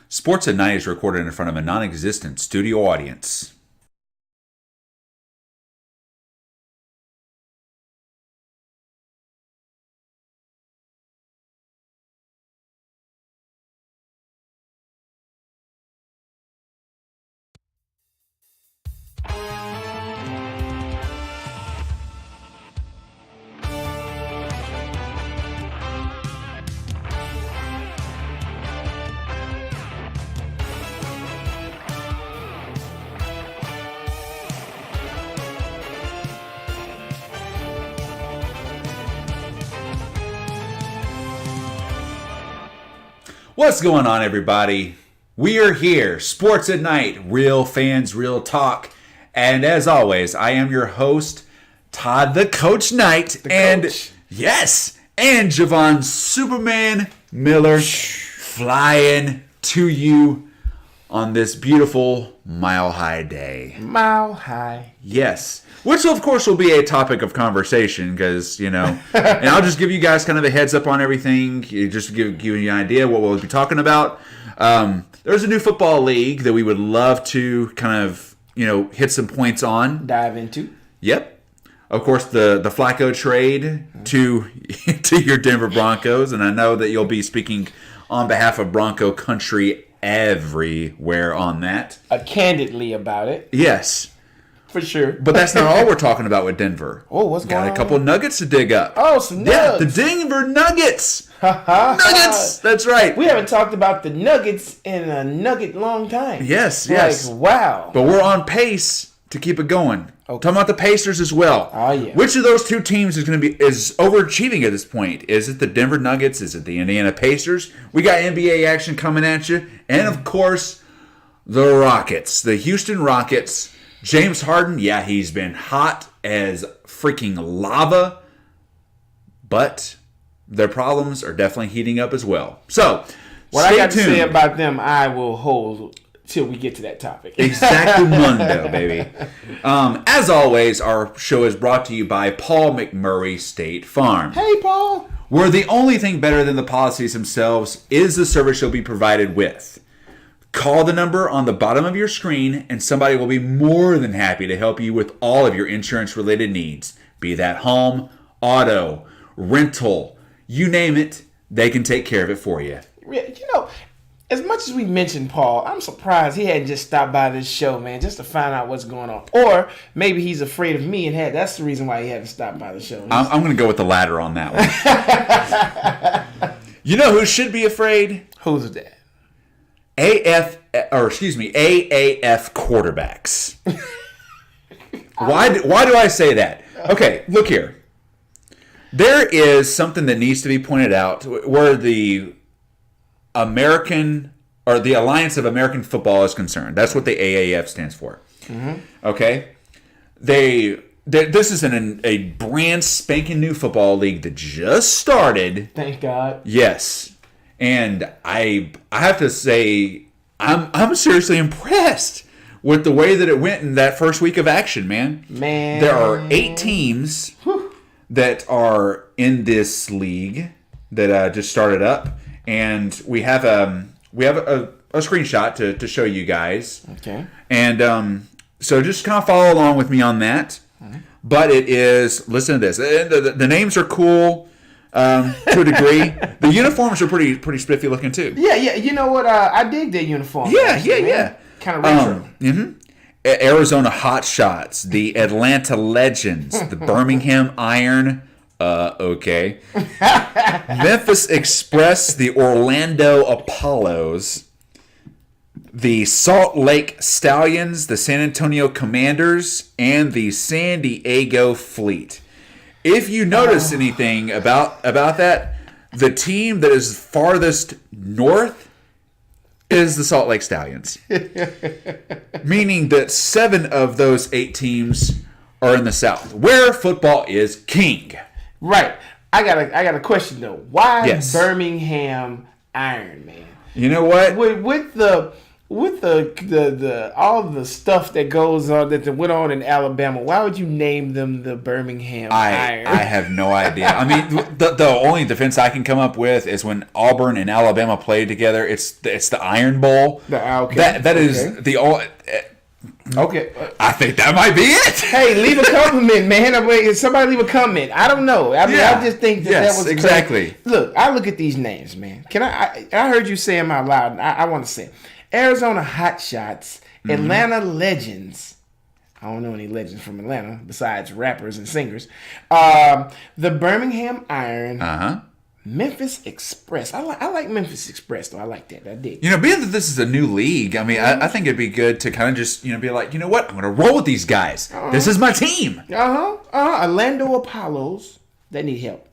Sports at Night is recorded in front of a non-existent studio audience. What's going on, everybody? We are here, Sports at Night, real fans, real talk. And as always, I am your host, Todd the Coach Knight. And Javon Superman Miller flying to you on this beautiful Mile High day. Mile High. Yes. Which, of course, will be a topic of conversation because, and I'll just give you guys kind of a heads up on everything, just to give you an idea what we'll be talking about. There's a new football league that we would love to kind of, hit some points on. Dive into. Yep. Of course, the Flacco trade to your Denver Broncos, and I know that you'll be speaking on behalf of Bronco country everywhere on that. Candidly about it. Yes. For sure. But that's not all we're talking about with Denver. Oh, what's going on? Got a couple nuggets to dig up. Oh, some nuggets. Yeah, the Denver Nuggets. Nuggets. That's right. We haven't talked about the Nuggets in a nugget long time. Yes. Wow. But we're on pace to keep it going. Okay. Talking about the Pacers as well. Oh, yeah. Which of those two teams is overachieving at this point? Is it the Denver Nuggets? Is it the Indiana Pacers? We got NBA action coming at you. And, of course, the Rockets. The Houston Rockets. James Harden, he's been hot as freaking lava, but their problems are definitely heating up as well. So, what I got to say about them, I will hold till we get to that topic. Exactamundo, baby. As always, our show is brought to you by Paul McMurray State Farm. Hey, Paul. Where the only thing better than the policies themselves is the service you'll be provided with. Call the number on the bottom of your screen and somebody will be more than happy to help you with all of your insurance-related needs. Be that home, auto, rental, you name it, they can take care of it for you. As much as we mentioned Paul, I'm surprised he hadn't just stopped by this show, man, just to find out what's going on. Or maybe he's afraid of me and that's the reason why he hadn't stopped by the show. I'm going to go with the latter on that one. You know who should be afraid? Who's that? AAF quarterbacks. Why do I say that? Okay, look here. There is something that needs to be pointed out where the American or the Alliance of American Football is concerned. That's what the AAF stands for. Mm-hmm. Okay? This is a brand spanking new football league that just started. Thank God. Yes. And I have to say, I'm seriously impressed with the way that it went in that first week of action, man. There are 8 teams that are in this league that just started up, and we have a screenshot to show you guys. Okay. And so just kind of follow along with me on that. Mm-hmm. But it is, listen to this. The names are cool. To a degree, the uniforms are pretty spiffy looking too. Yeah. You know what? I dig their uniform. Yeah. Kind of retro. Arizona Hotshots, the Atlanta Legends, the Birmingham Iron. Okay. Memphis Express, the Orlando Apollos, the Salt Lake Stallions, the San Antonio Commanders, and the San Diego Fleet. If you notice anything about that, the team that is farthest north is the Salt Lake Stallions. Meaning that 7 of those 8 teams are in the South, where football is king. Right. I got a question though. Why Birmingham Iron, man? You know what? With the with the all the stuff that goes on that went on in Alabama, why would you name them the Birmingham Iron? I have no idea. I mean, the only defense I can come up with is when Auburn and Alabama played together. It's the Iron Bowl. Okay. That is the only. Okay. I think that might be it. Hey, leave a compliment, man. Somebody leave a comment. I don't know. I mean, I just think that was exactly. Crazy. Look, I look at these names, man. Can I heard you say them out loud. I want to say it. Arizona Hotshots, Atlanta Legends. I don't know any legends from Atlanta besides rappers and singers. The Birmingham Iron. Memphis Express. I like Memphis Express though. I like that. I dig. Being that this is a new league, I mean, I think it'd be good to kind of just be like, you know what, I'm gonna roll with these guys. This is my team. Orlando Apollos. They need help.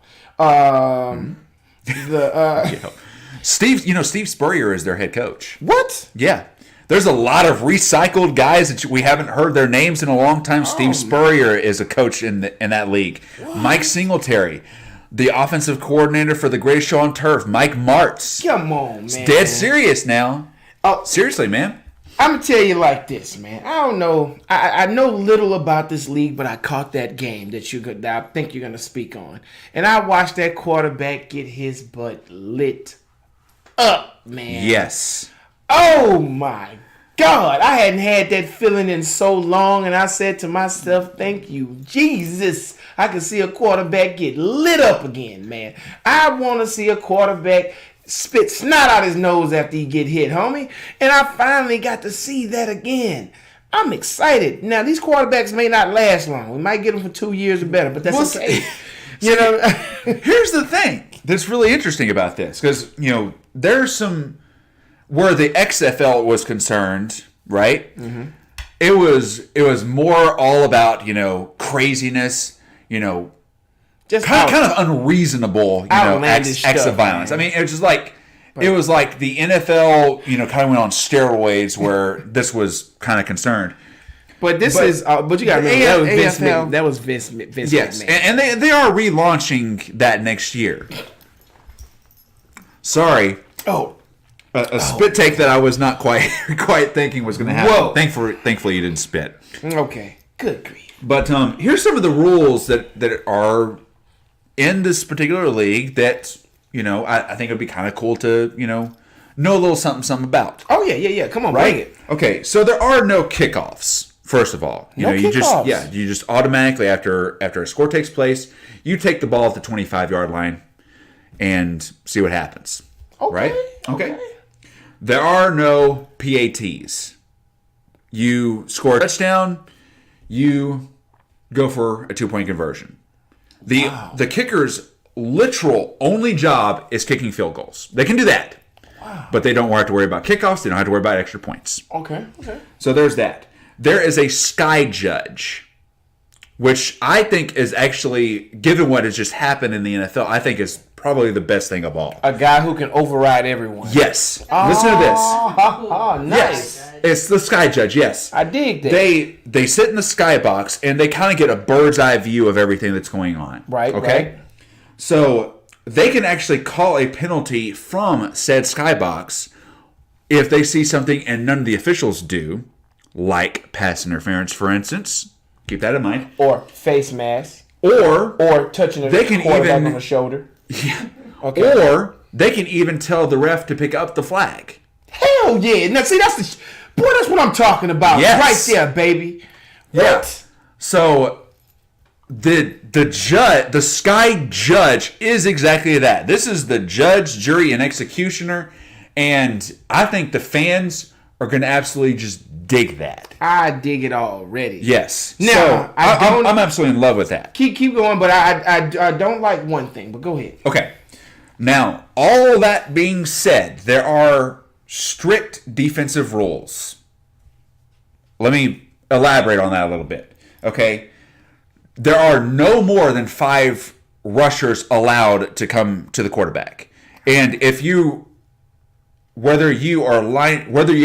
Steve Spurrier is their head coach. What? Yeah. There's a lot of recycled guys that we haven't heard their names in a long time. Steve Spurrier is a coach in that league. What? Mike Singletary, the offensive coordinator for the Greatest Show on Turf, Mike Martz. Come on, man. It's dead serious now. Oh, seriously, man. I'm going to tell you like this, man. I don't know. I know little about this league, but I caught that game that I think you're going to speak on. And I watched that quarterback get his butt lit up, man. Yes. Oh, my God. I hadn't had that feeling in so long, and I said to myself, thank you, Jesus. I can see a quarterback get lit up again, man. I want to see a quarterback spit snot out his nose after he get hit, homie. And I finally got to see that again. I'm excited. Now, these quarterbacks may not last long. We might get them for 2 years or better, but that's okay. Here's the thing that's really interesting about this, because, there's some, where the XFL was concerned, right? Mm-hmm. It was more all about, craziness, just kind of unreasonable, acts of violence. Man. I mean, it was just like it was like the NFL, kind of went on steroids where this was kind of concerned. But you got to remember that was Vince. Yes, and they are relaunching that next year. Sorry. A spit take that I was not quite thinking was going to happen. Whoa. Thankfully, you didn't spit. Okay. Good grief. But here's some of the rules that are in this particular league that, I think it would be kind of cool to, know a little something about. Oh, yeah. Come on, right? Bring it. Okay, so there are no kickoffs, first of all. You just automatically, after a score takes place, you take the ball at the 25-yard line and see what happens. Okay. Right? Okay. There are no PATs. You score a touchdown, you go for a 2-point conversion. The kicker's literal only job is kicking field goals. They can do that. Wow. But they don't have to worry about kickoffs. They don't have to worry about extra points. Okay. So there's that. There is a sky judge, which I think is actually, given what has just happened in the NFL, I think is probably the best thing of all. A guy who can override everyone. Yes. Listen to this. Oh, nice. Yes. It's the sky judge, yes. I dig that. They sit in the sky box and they kind of get a bird's eye view of everything that's going on. Right, okay? Right. So they can actually call a penalty from said sky box if they see something and none of the officials do, like pass interference, for instance. Keep that in mind. Or face mask. Or touching the quarterback on the shoulder. Yeah. Okay. Or they can even tell the ref to pick up the flag. Hell yeah. Now see, that's what I'm talking about. Yes. Right there, baby. Yeah. What? So the sky judge is exactly that. This is the judge, jury, and executioner, and I think the fans are going to absolutely just dig that. I dig it already. Yes. Now, so I'm absolutely in love with that. Keep going, but I don't like one thing. But go ahead. Okay. Now, all that being said, there are strict defensive rules. Let me elaborate on that a little bit. Okay. There are no more than 5 rushers allowed to come to the quarterback. And whether you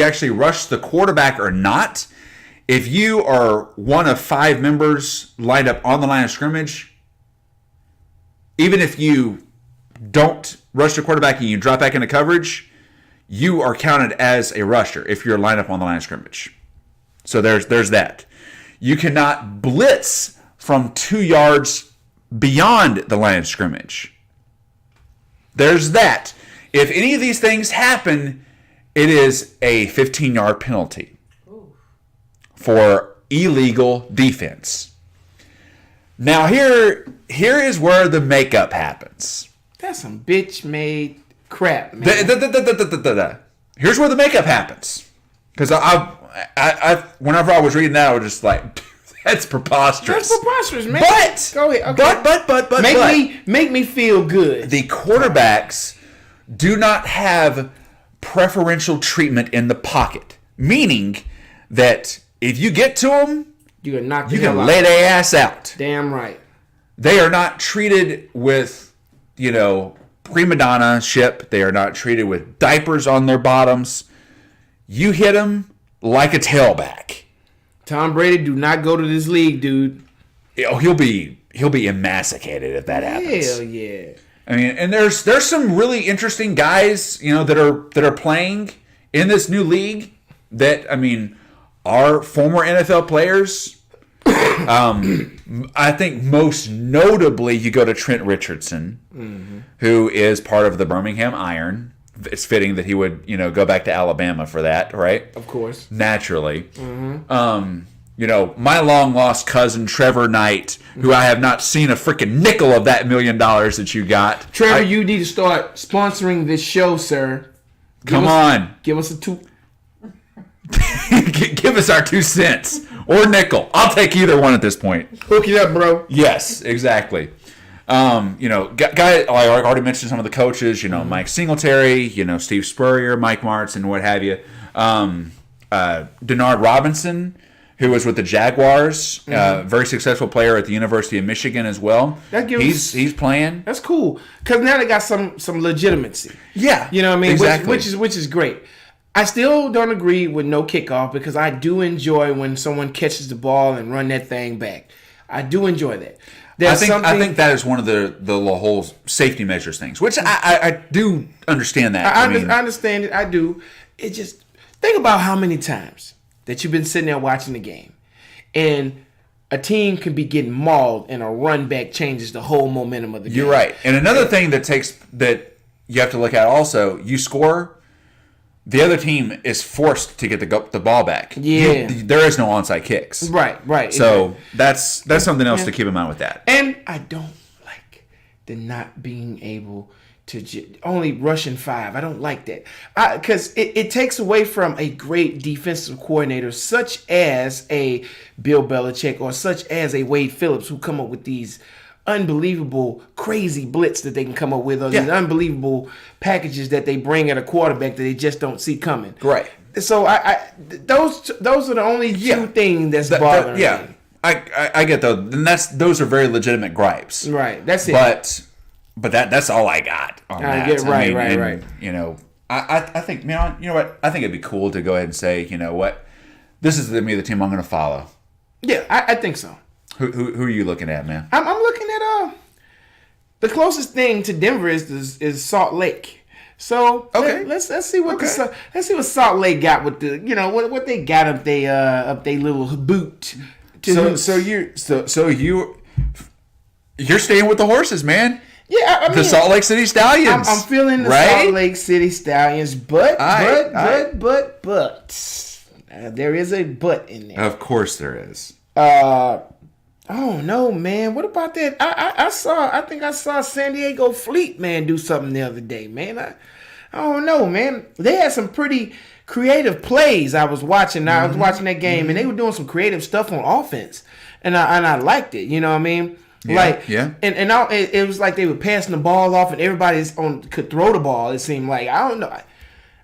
actually rush the quarterback or not, if you are one of 5 members lined up on the line of scrimmage, even if you don't rush the quarterback and you drop back into coverage, you are counted as a rusher if you're lined up on the line of scrimmage. So there's that. You cannot blitz from 2 yards beyond the line of scrimmage. There's that. If any of these things happen, it is a 15-yard penalty for illegal defense. Now here is where the makeup happens. That's some bitch-made crap, man. Here's where the makeup happens. Because I whenever I was reading that, I was just like, that's preposterous. That's preposterous, man. But go ahead. Okay. But make me feel good. The quarterbacks do not have preferential treatment in the pocket, meaning that if you get to them, you can knock. You can lay their ass out. Damn right. They are not treated with, prima donna ship. They are not treated with diapers on their bottoms. You hit them like a tailback. Tom Brady, do not go to this league, dude. Oh, he'll be emaciated if that happens. Hell yeah. I mean, and there's some really interesting guys, that are playing in this new league that, are former NFL players. I think most notably you go to Trent Richardson, who is part of the Birmingham Iron. It's fitting that he would, go back to Alabama for that, right? Of course. Naturally. My long-lost cousin, Trevor Knight, who I have not seen a freaking nickel of that $1 million that you got. Trevor, you need to start sponsoring this show, sir. Give us a two. Give us our 2 cents or nickel. I'll take either one at this point. Hook it up, bro. Yes, exactly. Guy, I already mentioned some of the coaches. Mike Singletary. Steve Spurrier, Mike Martz, and what have you. Denard Robinson, who was with the Jaguars, very successful player at the University of Michigan as well. He's playing. That's cool because now they got some legitimacy. Yeah, you know what I mean. Exactly. Which is great. I still don't agree with no kickoff because I do enjoy when someone catches the ball and run that thing back. I do enjoy that. I think that is one of the whole safety measures things, which I do understand that. I understand it. I do. It just think about how many times that you've been sitting there watching the game, and a team can be getting mauled, and a run back changes the whole momentum of the game. You're right. And another thing that you have to look at also, you score. The other team is forced to get the ball back. Yeah. There is no onside kicks. Right. So that's something else to keep in mind with that. And I don't like the not being able to only rushing 5. I don't like that. Because it takes away from a great defensive coordinator such as a Bill Belichick or such as a Wade Phillips who come up with these unbelievable crazy blitz that they can come up with or these unbelievable packages that they bring at a quarterback that they just don't see coming. Right. So those are the only 2 things that's bothering me. I get those. And those are very legitimate gripes. Right. That's it. But that's all I got on that. Right. I think you know what? I think it'd be cool to go ahead and say, you know what? This is the team I'm going to follow. Yeah, I think so. Who are you looking at, man? I'm looking at the closest thing to Denver is Salt Lake. So let's see what let's see what Salt Lake got with the what they got up they little boot. So you're staying with the horses, man. Yeah, I mean, the Salt Lake City Stallions. I'm feeling the Salt Lake City Stallions, but there is a but in there. Of course there is. Oh no, man! What about that? I think I saw San Diego Fleet man do something the other day, man. I don't know, man. They had some pretty creative plays. I was watching. I was watching that game, and they were doing some creative stuff on offense, and I liked it. You know what I mean? It was like they were passing the ball off, and everybody could throw the ball. It seemed like I don't know.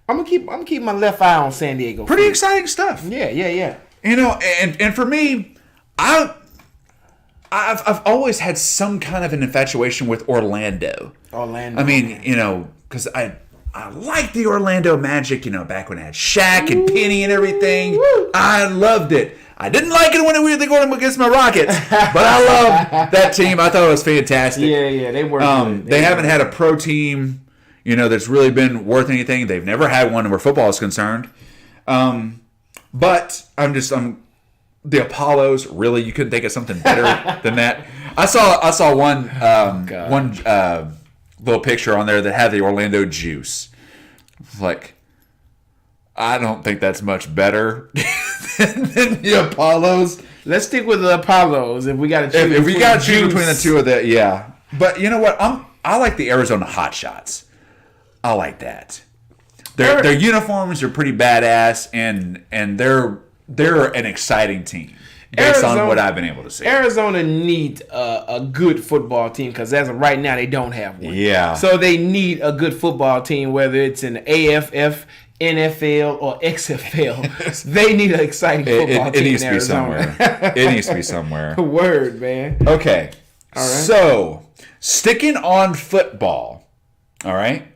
I'm gonna keep my left eye on San Diego. Pretty exciting stuff. Yeah. And for me, I've always had some kind of an infatuation with Orlando. I mean, because I like the Orlando Magic, back when I had Shaq and Penny and everything. Woo. I loved it. I didn't like it when they were going against my Rockets, but I loved that team. I thought it was fantastic. Yeah, they were. They haven't had a pro team, that's really been worth anything. They've never had one where football is concerned. But I'm the Apollos. Really, you couldn't think of something better than that. I saw one little picture on there that had the Orlando juice. Like, I don't think that's much better than the Apollos. Let's stick with the Apollos if we got to choose. If we got to choose between the two of that, yeah. But you know what? I like the Arizona Hot Shots. I like that. Their uniforms are pretty badass, and they're an exciting team based on what I've been able to see. Arizona needs a good football team because as of right now they don't have one. Yeah. So they need a good football team, whether it's in AFF, NFL, or XFL. They need an exciting football team. It needs to be somewhere. It needs to be somewhere. Word, man. Okay. All right. So, sticking on football, all right?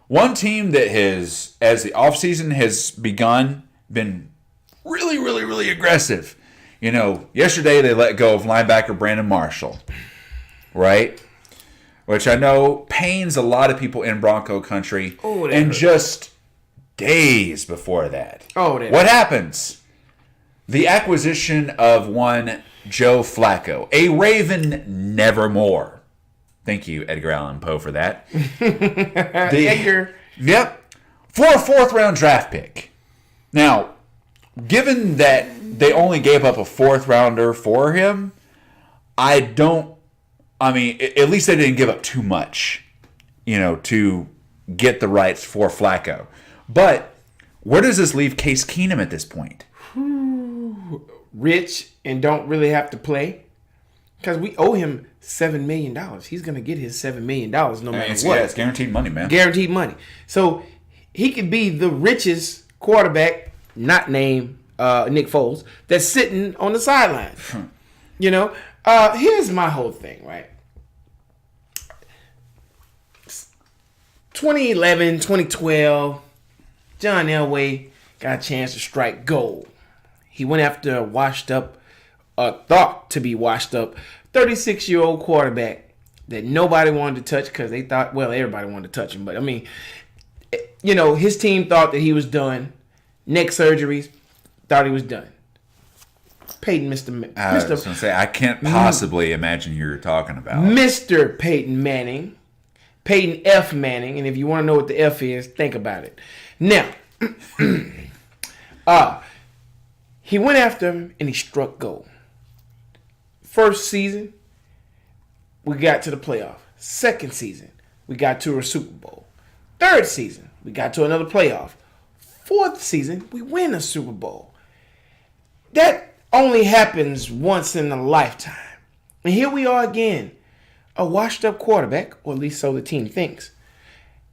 One team that has, as the offseason has begun, been really, really, really aggressive. Yesterday they let go of linebacker Brandon Marshall, right? Which I know pains a lot of people in Bronco country. Oh, and just days before that. What happens? The acquisition of one Joe Flacco, a Raven nevermore. Thank you, Edgar Allan Poe, for that. Edgar. Yep. For a 4th-round draft pick. Now, given that they only gave up a 4th-rounder for him, at least they didn't give up too much, to get the rights for Flacco. But where does this leave Case Keenum at this point? Rich and don't really have to play. Because we owe him $7 million. He's going to get his $7 million no matter what. Yeah, it's guaranteed money, man. Guaranteed money. So he could be the richest quarterback, not named Nick Foles, that's sitting on the sideline. Here's my whole thing, right? 2011, 2012, John Elway got a chance to strike gold. He went after a thought to be washed up, 36-year-old quarterback that nobody wanted to touch because they thought, well, everybody wanted to touch him. But, his team thought that he was done. Neck surgeries, thought he was done. Peyton, I was going to say, I can't possibly imagine who you're talking about. Mr. Peyton Manning. Peyton F. Manning. And if you want to know what the F is, think about it. Now, he went after him and he struck gold. First season, we got to the playoff. Second season, we got to a Super Bowl. Third season, we got to another playoff. Fourth season, we win a Super Bowl. That only happens once in a lifetime. And here we are again. A washed up quarterback, or at least so the team thinks,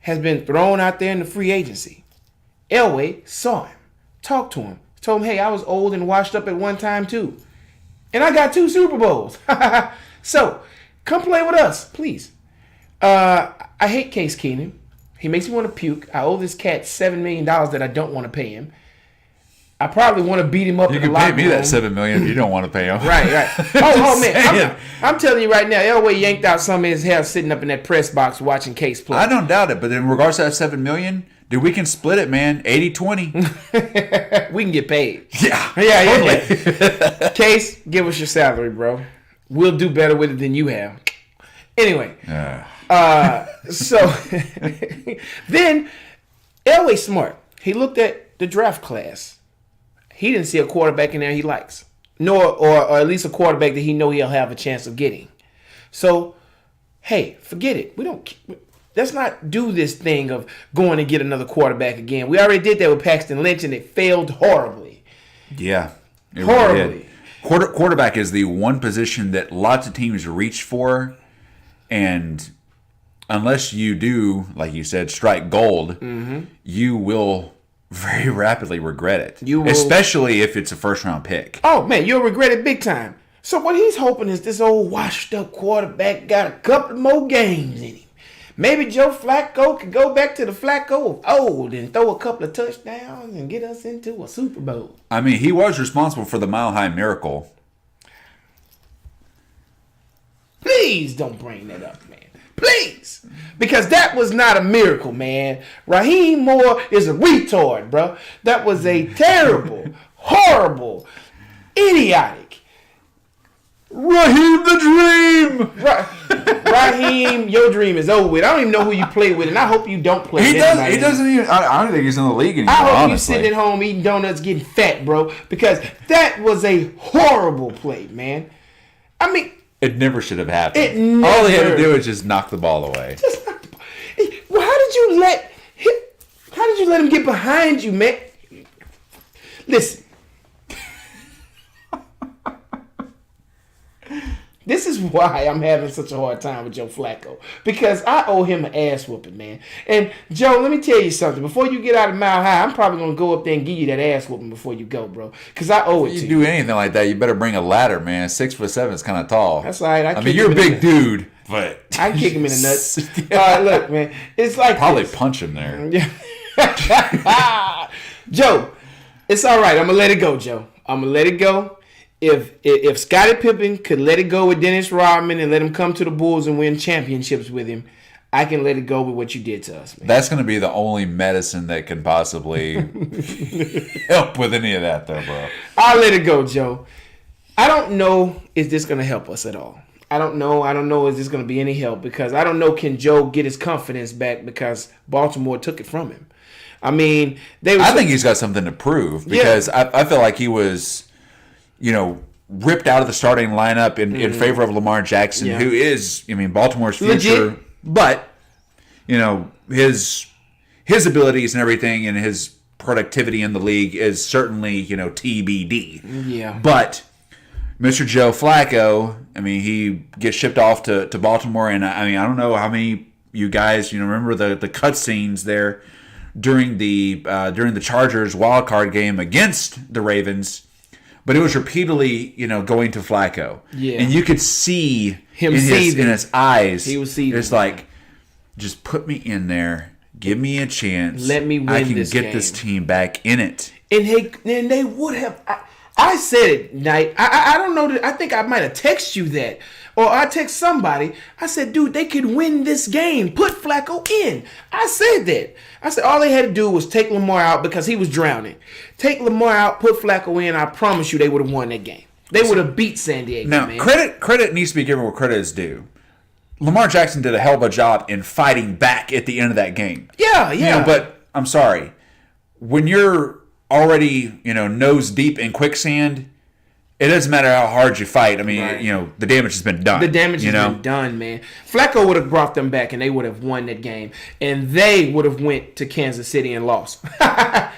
has been thrown out there in the free agency. Elway saw him, talked to him, told him, hey, I was old and washed up at one time too. And I got 2 Super Bowls. So, come play with us, please. I hate Case Keenum. He makes me want to puke. I owe this cat $7 million that I don't want to pay him. I probably want to beat him up in the locker room. You can pay me that $7 million if you don't want to pay him. Right. Oh man, I'm telling you right now, Elway yanked out some of his hair sitting up in that press box watching Case play. I don't doubt it, but in regards to that $7 million, dude, we can split it, man. 80-20. We can get paid. Yeah. Totally. Case, give us your salary, bro. We'll do better with it than you have. Anyway. So then Elway smart. He looked at the draft class. He didn't see a quarterback in there he likes. Or at least a quarterback that he know he'll have a chance of getting. So, hey, forget it. Let's not do this thing of going to get another quarterback again. We already did that with Paxton Lynch, and it failed horribly. Yeah. Horribly. Really quarterback is the one position that lots of teams reach for, and unless you do, like you said, strike gold, you will very rapidly regret it. You will, especially if it's a first-round pick. Oh, man, you'll regret it big time. So what he's hoping is this old washed-up quarterback got a couple more games in him. Maybe Joe Flacco could go back to the Flacco of old and throw a couple of touchdowns and get us into a Super Bowl. I mean, he was responsible for the Mile High Miracle. Please don't bring that up, man. Please. Because that was not a miracle, man. Raheem Moore is a retard, bro. That was a terrible, horrible, idiotic. Raheem the Dream! Raheem, your dream is over with. I don't even know who you play with, and I hope you don't play He with doesn't. He anybody. doesn't even. I don't think he's in the league anymore. I hope honestly. you sitting at home eating donuts, getting fat, bro. Because that was a horrible play, man. I mean, It never should have happened. It never. All he had to do was just knock the ball away. just not the ball. Well, how did you let him get behind you, man? Listen. This is why I'm having such a hard time with Joe Flacco. Because I owe him an ass whooping, man. And, Joe, let me tell you something. Before you get out of Mile High, I'm probably going to go up there and give you that ass whooping before you go, bro. Because I owe it If to you you. do anything like that, you better bring a ladder, man. 6'7" is kind of tall. That's all right. I mean, you're a big dude, but I can kick him in the nuts. All right, look, man. It's like probably this. punch him there. Joe, it's all right. I'm going to let it go, Joe. I'm going to let it go. If Scottie Pippen could let it go with Dennis Rodman and let him come to the Bulls and win championships with him, I can let it go with what you did to us, man. That's going to be the only medicine that can possibly help with any of that, though, bro. I'll let it go, Joe. I don't know is this going to help us at all. I don't know is this going to be any help because I don't know can Joe get his confidence back because Baltimore took it from him. I mean, I think he's got something to prove because I feel like he was, ripped out of the starting lineup in favor of Lamar Jackson, who is, Baltimore's future. Legit. But, his abilities and everything and his productivity in the league is certainly, TBD. Yeah. But Mr. Joe Flacco, he gets shipped off to Baltimore, and I don't know how many you guys, remember the cutscenes there during the Chargers wild card game against the Ravens. But it was repeatedly, going to Flacco. Yeah. And you could see him in his eyes. He was seething. It's like, just put me in there. Give me a chance. Let me win I can this get game. this team back in it. And they would have. I said it, Knight. I don't know. I think I might have texted you that. Or I text somebody. I said, dude, they could win this game. Put Flacco in. I said that. I said all they had to do was take Lamar out because he was drowning. Take Lamar out, put Flacco in. I promise you they would have won that game. They would have beat San Diego, Now, man. credit needs to be given where credit is due. Lamar Jackson did a hell of a job in fighting back at the end of that game. Yeah. But I'm sorry. When you're already, nose deep in quicksand, it doesn't matter how hard you fight. Right. The damage has been done. The damage has been done, man. Flacco would have brought them back, and they would have won that game. And they would have went to Kansas City and lost.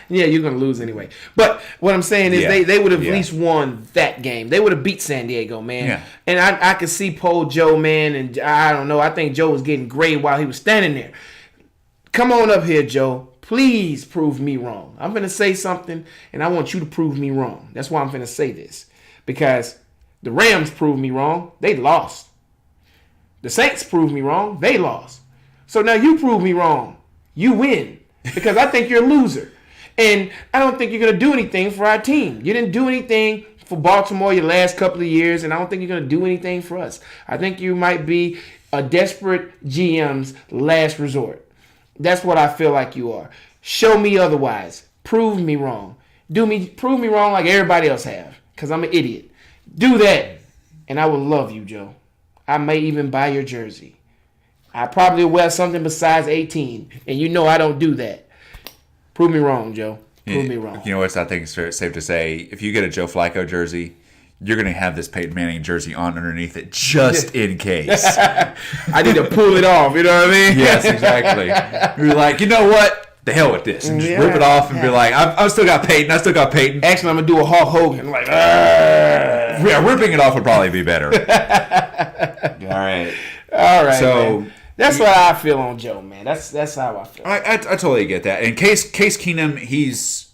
Yeah, you're going to lose anyway. But what I'm saying is they would have at least won that game. They would have beat San Diego, man. Yeah. And I could see Paul Joe, man, and I don't know. I think Joe was getting gray while he was standing there. Come on up here, Joe. Please prove me wrong. I'm going to say something, and I want you to prove me wrong. That's why I'm going to say this. Because the Rams proved me wrong. They lost. The Saints proved me wrong. They lost. So now you prove me wrong. You win. Because I think you're a loser. And I don't think you're going to do anything for our team. You didn't do anything for Baltimore your last couple of years, and I don't think you're going to do anything for us. I think you might be a desperate GM's last resort. That's what I feel like you are. Show me otherwise. Prove me wrong. Prove me wrong like everybody else have. Because I'm an idiot. Do that, and I will love you, Joe. I may even buy your jersey. I probably wear something besides 18, and you know I don't do that. Prove me wrong, Joe. Prove me wrong. You know what? I think it's safe to say, if you get a Joe Flacco jersey, you're going to have this Peyton Manning jersey on underneath it just in case. I need to pull it off, you know what I mean? Yes, exactly. You're like, you know what? The hell with this. And just rip it off and be like, I've still got Peyton. Actually, I'm going to do a Hulk Hogan. Like, yeah, ripping it off would probably be better. All right. So man. That's what I feel on Joe, man. That's how I feel. I totally get that. And Case Keenum,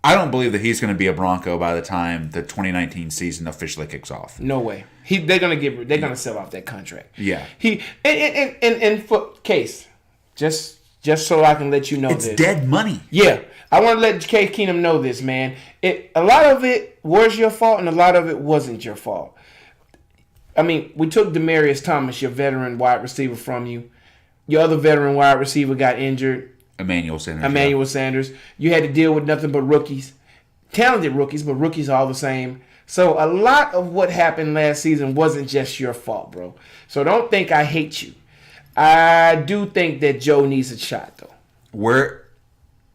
I don't believe that he's going to be a Bronco by the time the 2019 season officially kicks off. No way. They're gonna sell off that contract. Yeah. And for Case, just so I can let you know it's this. dead money. Yeah. I want to let Case Keenum know this, man. A lot of it was your fault and a lot of it wasn't your fault. I mean, we took Demaryius Thomas, your veteran wide receiver, from you. Your other veteran wide receiver got injured. Emmanuel Sanders. You had to deal with nothing but rookies. Talented rookies, but rookies all the same. So a lot of what happened last season wasn't just your fault, bro. So don't think I hate you. I do think that Joe needs a shot, though.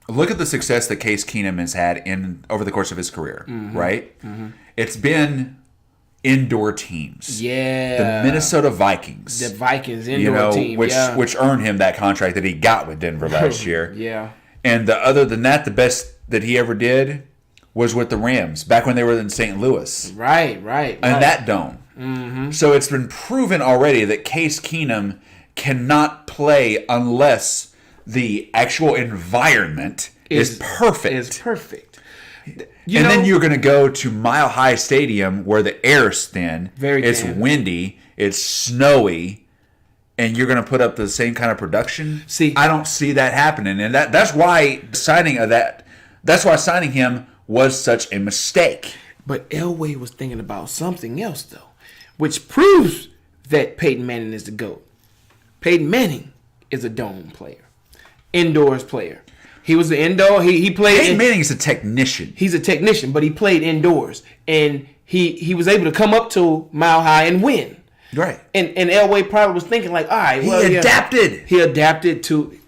Look at the success that Case Keenum has had over the course of his career, right? Mm-hmm. It's been indoor teams. Yeah. The Minnesota Vikings. The Vikings indoor team, which earned him that contract that he got with Denver last year. Yeah. And other than that, the best that he ever did was with the Rams, back when they were in St. Louis. Right. And that dome. Mm-hmm. So it's been proven already that Case Keenum cannot play unless the actual environment is perfect. Then you're going to go to Mile High Stadium where the air's thin, it's windy, it's snowy, and you're going to put up the same kind of production? See, I don't see that happening, and that's why signing him was such a mistake. But Elway was thinking about something else, though, which proves that Peyton Manning is the GOAT. Peyton Manning is a dome player, indoors player. He was the indoor. He played. Peyton Manning is a technician. He's a technician, but he played indoors, and he was able to come up to Mile High and win. Right. And Elway probably was thinking like, all right, well, he adapted. He adapted to.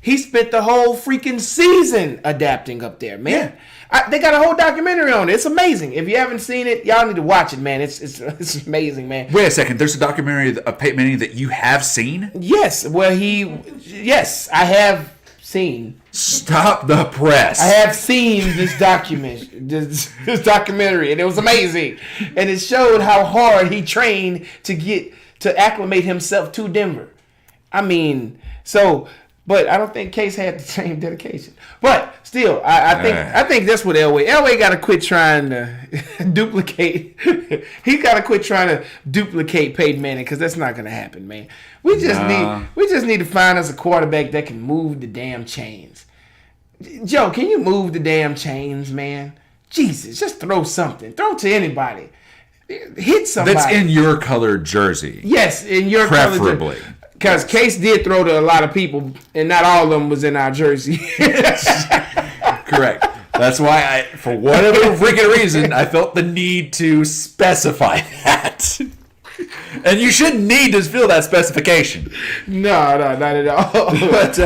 He spent the whole freaking season adapting up there, man. Yeah. They got a whole documentary on it. It's amazing. If you haven't seen it, y'all need to watch it, man. It's amazing, man. Wait a second. There's a documentary of Peyton Manning that you have seen? Yes. Yes, I have seen. Stop the press. I have seen this this documentary, and it was amazing. And it showed how hard he trained to acclimate himself to Denver. I mean, but I don't think Case had the same dedication. But still, I think that's what Elway got to quit trying to duplicate. He got to quit trying to duplicate Peyton Manning, because that's not going to happen, man. We just need to find us a quarterback that can move the damn chains. Joe, can you move the damn chains, man? Jesus, just throw something. Throw to anybody. Hit somebody. That's in your colored jersey. Yes, in your colored jersey. Preferably. Because Case did throw to a lot of people, and not all of them was in our jersey. Correct. That's why for whatever freaking reason, I felt the need to specify that. And you shouldn't need to feel that specification. No, not at all. But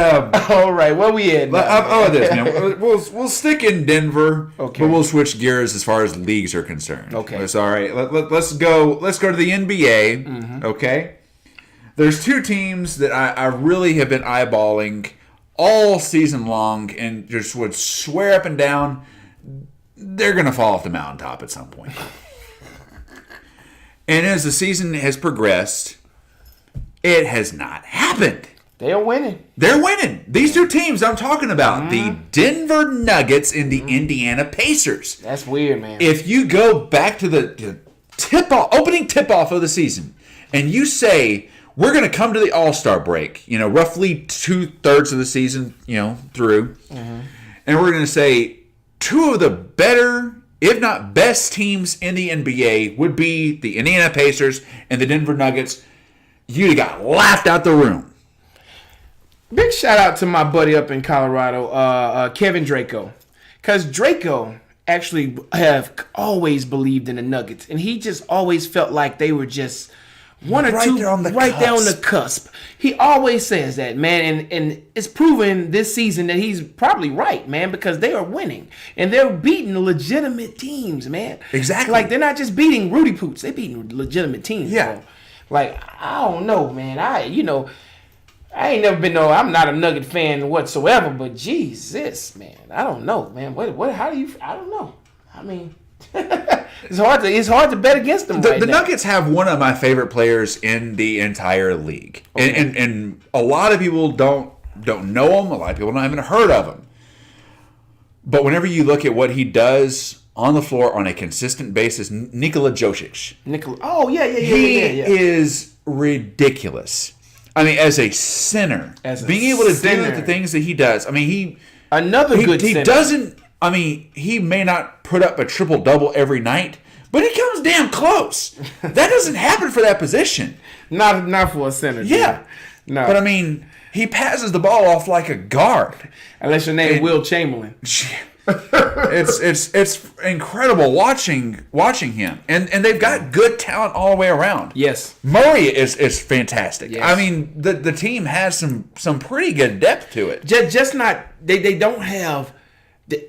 all right, where we at? How about this, man? We'll stick in Denver, okay, but we'll switch gears as far as leagues are concerned. Okay, it's all right. Let's go to the NBA. Mm-hmm. Okay. There's two teams that I really have been eyeballing all season long, and just would swear up and down they're going to fall off the mountaintop at some point. And as the season has progressed, it has not happened. They're winning. They're winning. These two teams I'm talking about, the Denver Nuggets and the Indiana Pacers. That's weird, man. If you go back to the opening tip-off of the season, and you say, we're going to come to the All-Star break, roughly 2/3 of the season, through, and we're going to say two of the better, if not best teams in the NBA would be the Indiana Pacers and the Denver Nuggets, you'd have got laughed out the room. Big shout out to my buddy up in Colorado, Kevin Draco. Because Draco actually have always believed in the Nuggets. And he just always felt like they were just one or two there on the cusp. He always says that, man. And it's proven this season that he's probably right, man, because they are winning. And they're beating legitimate teams, man. Exactly. Like, they're not just beating Rudy Poots. They're beating legitimate teams, yeah. bro. Like, I don't know, man. I ain't never been I'm not a Nugget fan whatsoever, but Jesus, man, I don't know, man. How do you? I don't know. I mean, it's hard to bet against them. The Nuggets have one of my favorite players in the entire league, okay. and a lot of people don't know him. A lot of people don't even heard of him. But whenever you look at what he does on the floor on a consistent basis, Nikola Jokic. Oh yeah. He is ridiculous. I mean, as a center, being able to do the things that he does. I mean, he doesn't. I mean, he may not put up a triple-double every night, but he comes damn close. That doesn't happen for that position. Not for a center. Yeah. Dude. No. But I mean, he passes the ball off like a guard. Unless your name Will Chamberlain. It's incredible watching him. And they've got good talent all the way around. Yes. Murray is fantastic. Yes. I mean, the team has some pretty good depth to it. Just not they don't have a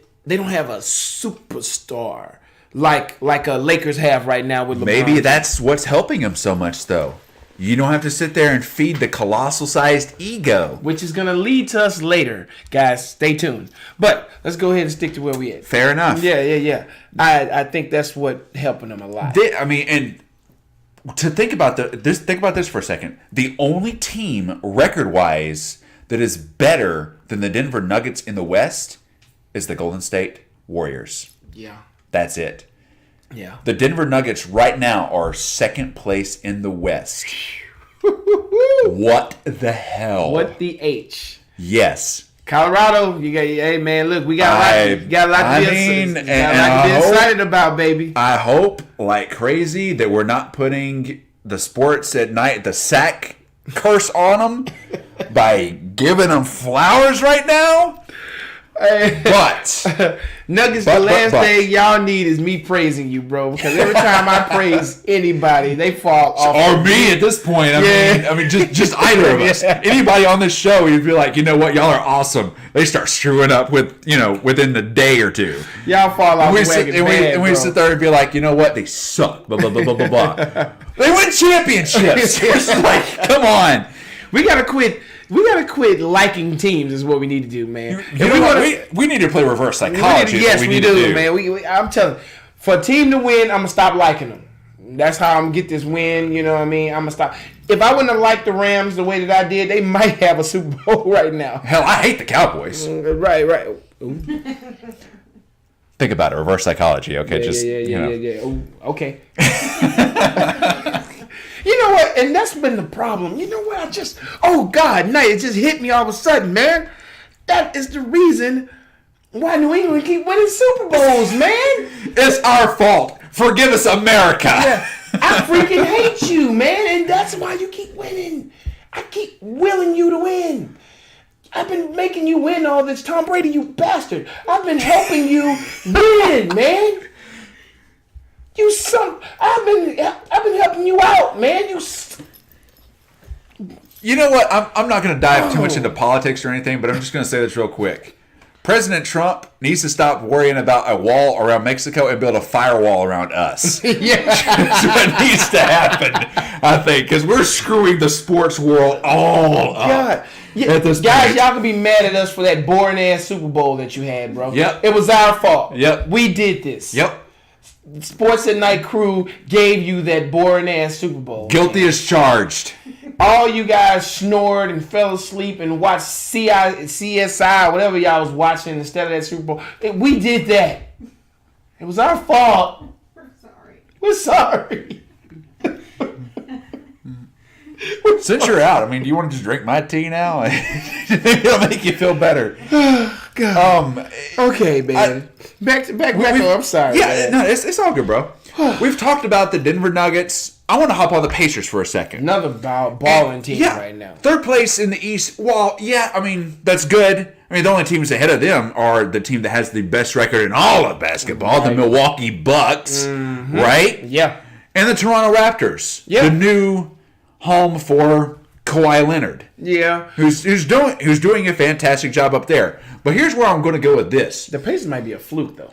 superstar like Lakers have right now with LeBron. Maybe that's what's helping him so much, though. You don't have to sit there and feed the colossal-sized ego. Which is going to lead to us later. Guys, stay tuned. But let's go ahead and stick to where we at. Fair enough. Yeah. I think that's what helping them a lot. I mean, and to think about this for a second. The only team record-wise that is better than the Denver Nuggets in the West is the Golden State Warriors. Yeah. That's it. Yeah. The Denver Nuggets right now are second place in the West. What the hell? What the H? Yes. Colorado, hey man, look, we got a lot to be excited about, baby. I hope like crazy that we're not putting the sports at night, the sack curse on them by giving them flowers right now. But Nuggets, the last thing y'all need is me praising you, bro. Because every time I praise anybody, they fall off. Or me at this point. I mean, just either of us. Anybody on this show, you'd be like, you know what, y'all are awesome. They start screwing up within the day or two. Y'all fall off. We sit there and be like, you know what, they suck. Blah blah blah blah blah blah. They win championships. It's like, come on, we gotta quit. We gotta quit liking teams. Is what we need to do, man. We need to play reverse psychology. Yes, we do, man. I'm telling you, for a team to win, I'm gonna stop liking them. That's how I'm gonna get this win. You know what I mean? I'm gonna stop. If I wouldn't have liked the Rams the way that I did, they might have a Super Bowl right now. Hell, I hate the Cowboys. Right. Think about it. Reverse psychology. Okay, yeah. Ooh, okay. You know what? And that's been the problem. You know what? It just hit me all of a sudden, man. That is the reason why New England keep winning Super Bowls, man. It's our fault. Forgive us, America. Yeah, I freaking hate you, man. And that's why you keep winning. I keep willing you to win. I've been making you win all this. Tom Brady, you bastard. I've been helping you win, man. I've been helping you out, man. You know what? I'm not going to dive too much into politics or anything, but I'm just going to say this real quick. President Trump needs to stop worrying about a wall around Mexico and build a firewall around us. Yeah. That's what needs to happen, I think, because we're screwing the sports world all up. God. Yeah, guys, y'all can be mad at us for that boring ass Super Bowl that you had, bro. Yep. It was our fault. Yep. We did this. Yep. Sports at Night crew gave you that boring ass Super Bowl. Guilty as charged. All you guys snored and fell asleep and watched CSI, whatever y'all was watching instead of that Super Bowl. We did that. It was our fault. We're sorry. Since you're out, I mean, do you want to just drink my tea now? It'll make you feel better. God. Okay, man. Back on. I'm sorry. Yeah, man. no, it's all good, bro. We've talked about the Denver Nuggets. I want to hop on the Pacers for a second. Another balling team right now. Third place in the East. Well, yeah, I mean, that's good. I mean, the only teams ahead of them are the team that has the best record in all of basketball, the Milwaukee Bucks, right? Yeah. And the Toronto Raptors, the new home for Kawhi Leonard. Yeah. Who's doing a fantastic job up there. But here's where I'm going to go with this. The Pacers might be a fluke, though.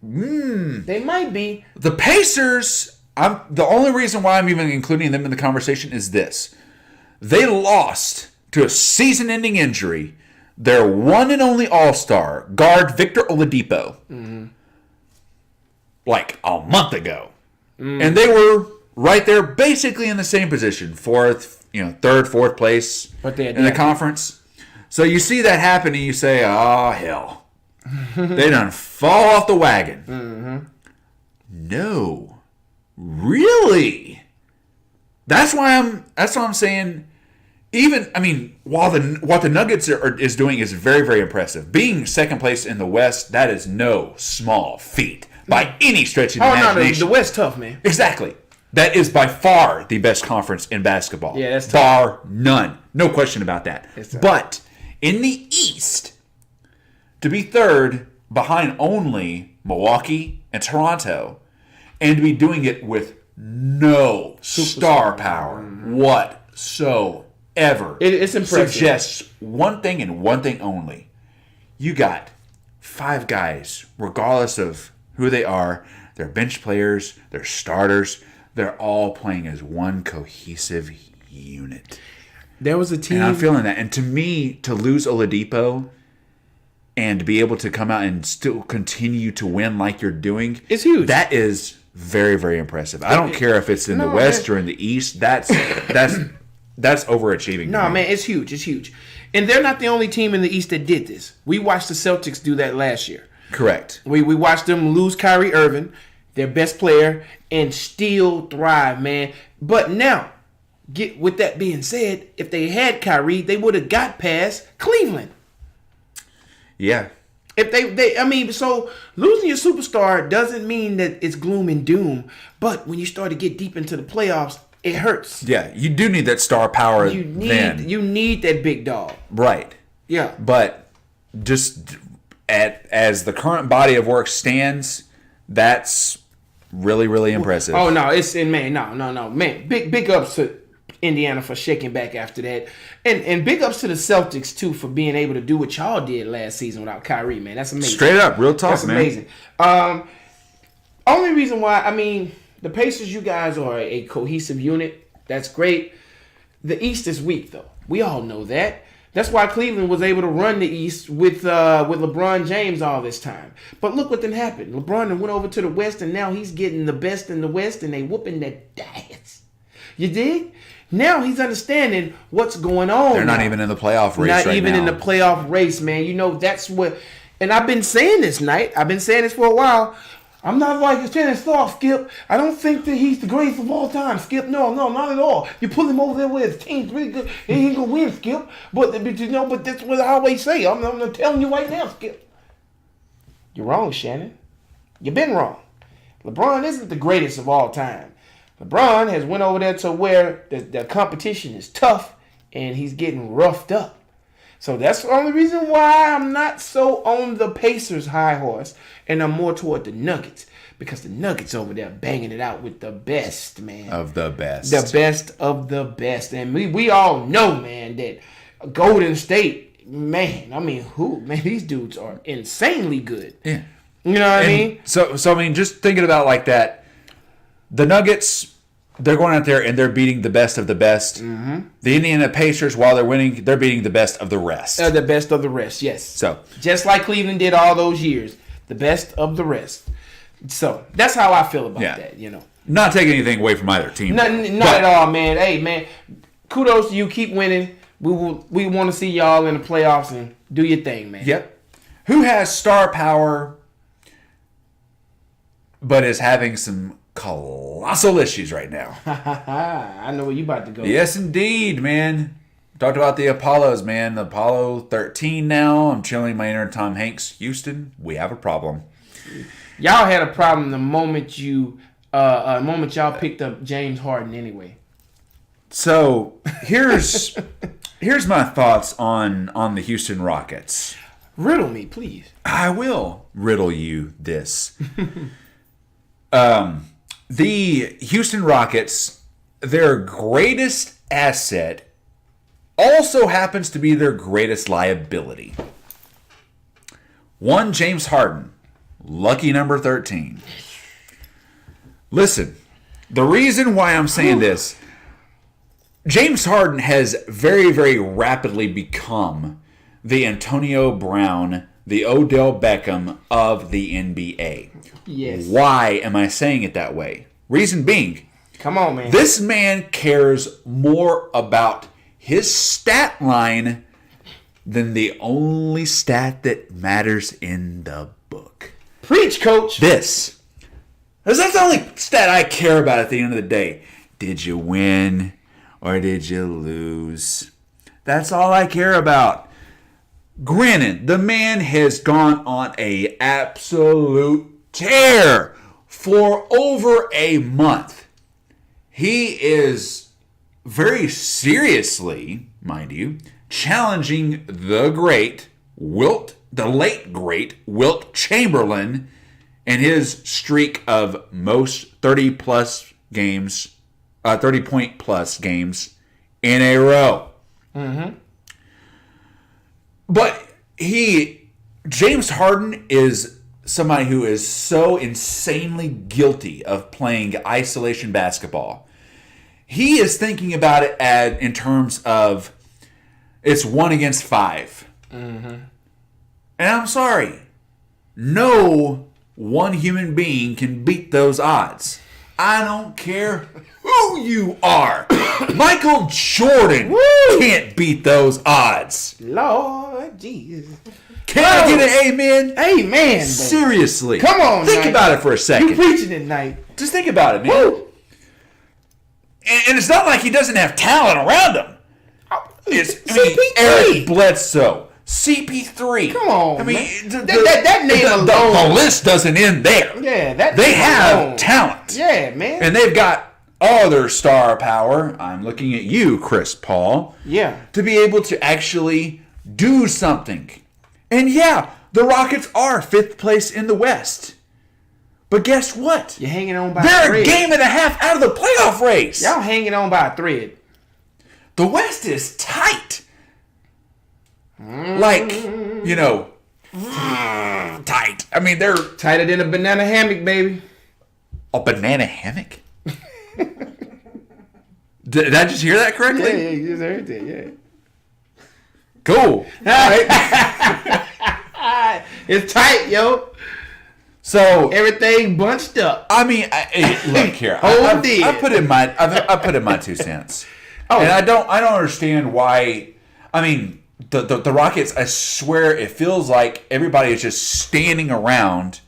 They might be. The Pacers, the only reason why I'm even including them in the conversation is this. They lost to a season-ending injury their one and only All-Star, guard Victor Oladipo, like a month ago. And they were right there basically in the same position, third, fourth place in the conference. So you see that happen and you say, oh, hell. They done fall off the wagon. No. Really? That's why I'm saying, what the Nuggets is doing is very, very impressive. Being second place in the West, that is no small feat. by any stretch of the Oh, no, imagination. the West tough, man. Exactly. That is by far the best conference in basketball. Yeah, that's tough. Bar none. No question about that. It's tough. But in the East, to be third behind only Milwaukee and Toronto, and to be doing it with no star power whatsoever, It's impressive. Suggests one thing and one thing only. You got 5 guys, regardless of who they are, they're bench players, they're starters, they're all playing as one cohesive unit. There was a team. And I'm feeling that. And to me, to lose Oladipo and to be able to come out and still continue to win like you're doing, it's huge. That is very, very impressive. I don't care if it's in the West or in the East. That's overachieving. No, man, it's huge. It's huge. And they're not the only team in the East that did this. We watched the Celtics do that last year. Correct. We watched them lose Kyrie Irving, their best player, and still thrive, man. But now, with that being said, if they had Kyrie, they would have got past Cleveland. Yeah. If so losing your superstar doesn't mean that it's gloom and doom. But when you start to get deep into the playoffs, it hurts. Yeah, you do need that star power You need that big dog. Right. Yeah. But just as the current body of work stands, that's really, really impressive. Oh no, man. Big ups to Indiana for shaking back after that, and big ups to the Celtics too for being able to do what y'all did last season without Kyrie. Man, that's amazing. Straight up, real talk, that's man. Amazing. Only reason why, the Pacers, you guys are a cohesive unit. That's great. The East is weak though. We all know that. That's why Cleveland was able to run the East with LeBron James all this time. But look what then happened. LeBron went over to the West, and now he's getting the best in the West, and they whooping that ass. You dig? Now he's understanding what's going on. They're not even in the playoff race right now. Not even in the playoff race, man. That's what... And I've been saying this, Knight. I've been saying this for a while. I'm not like Shannon Sharpe, Skip. I don't think that he's the greatest of all time, Skip. No, not at all. You put him over there where his team's really good, he ain't gonna win, Skip. But that's what I always say. I'm telling you right now, Skip. You're wrong, Shannon. You've been wrong. LeBron isn't the greatest of all time. LeBron has went over there to where the competition is tough and he's getting roughed up. So that's the only reason why I'm not so on the Pacers high horse and I'm more toward the Nuggets. Because the Nuggets over there banging it out with the best, man. Of the best. The best of the best. And we all know, man, that Golden State, man, these dudes are insanely good. Yeah. You know what I mean? So just thinking about it like that, the Nuggets, they're going out there and they're beating the best of the best. Mm-hmm. The Indiana Pacers, while they're winning, they're beating the best of the rest. The best of the rest, yes. So just like Cleveland did all those years, the best of the rest. So that's how I feel about that. Not taking anything away from either team. Not at all, man. Hey, man, kudos to you. Keep winning. We want to see y'all in the playoffs and do your thing, man. Yep. Who has star power, but is having some colossal issues right now? I know where you about to go. Yes, indeed, man. Talked about the Apollos, man. Apollo 13 now. I'm chilling my inner Tom Hanks. Houston, we have a problem. Y'all had a problem the moment y'all picked up James Harden anyway. So here's my thoughts on the Houston Rockets. Riddle me, please. I will riddle you this. The Houston Rockets, their greatest asset also happens to be their greatest liability. One, James Harden, lucky number 13. Listen, the reason why I'm saying this, James Harden has very, very rapidly become the Antonio Brown, the Odell Beckham of the NBA. Yes. Why am I saying it that way? Reason being, come on, man. This man cares more about his stat line than the only stat that matters in the book. Preach, coach. That's the only stat I care about at the end of the day. Did you win or did you lose? That's all I care about. Granted, the man has gone on a absolute tear for over a month. He is very seriously, mind you, challenging the late great Wilt Chamberlain and his streak of most 30 point plus games in a row. Mm-hmm. But James Harden is somebody who is so insanely guilty of playing isolation basketball. He is thinking about it in terms of it's 1 against 5. Mm-hmm. And I'm sorry. No one human being can beat those odds. I don't care who you are. Michael Jordan can't beat those odds. Lord Jesus. Can I get an amen? Amen. Baby. Seriously. Come on, think about it for a second. You preaching it, Knight. Just think about it, man. Woo. And it's not like he doesn't have talent around him. CP3. Eric Bledsoe, CP3. Come on, I mean, man. That name alone. The list doesn't end there. Yeah, they have talent. Yeah, man. And they've got other star power. I'm looking at you, Chris Paul. Yeah. To be able to actually do something. And yeah, the Rockets are 5th place in the West. But guess what? You're hanging on by a thread. thread. They're a game and a half out of the playoff race. Y'all hanging on by a thread. The West is tight. Like, tight. I mean, they're tighter than a banana hammock, baby. A banana hammock? Did I just hear that correctly? Yeah, you just heard that, yeah. Cool. All right. It's tight, yo. So everything bunched up. I mean, look here. I put in my 2 cents. Oh, and I don't understand why. I mean, the Rockets. I swear, it feels like everybody is just standing around,